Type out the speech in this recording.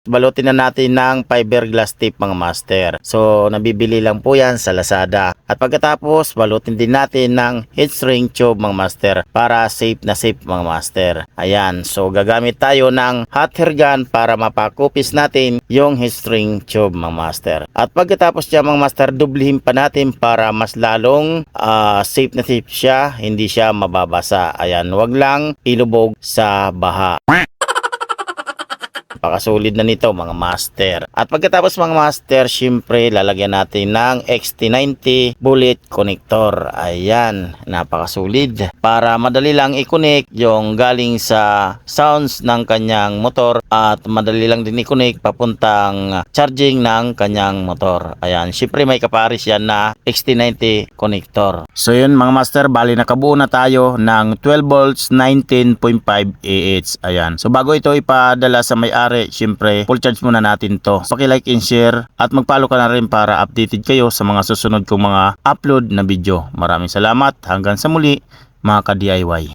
balutin na natin ng fiberglass tape mga master. So nabibili lang po yan sa Lazada. At pagkatapos balutin din natin ng heat shrink tube mga master para safe na safe mga master. Ayan, so gagamit tayo ng hot air gun para mapakupis natin yung heat shrink tube mga master. At pagkatapos niya mga master, dublihin pa natin para mas lalong safe na safe siya, hindi siya mababasa. Ayan, wag lang ilubog sa baha. Pakasulit na nito mga master. At pagkatapos mga master, syempre lalagyan natin ng XT90 bullet connector. Ayan, napakasulid para madali lang i-connect yung galing sa sounds ng kanyang motor at madali lang din i-connect papuntang charging ng kanyang motor. Ayan, syempre may kaparis yan na XT90 connector. So yun mga master, bali nakabuo na tayo ng 12 volts 19.5 AH. Ayan, so bago ito ipadala sa may-ari, syempre full charge muna natin to. Paki-like and share at mag-follow ka na rin para updated kayo sa mga susunod kong mga upload na video. Maraming salamat, hanggang sa muli mga ka-DIY.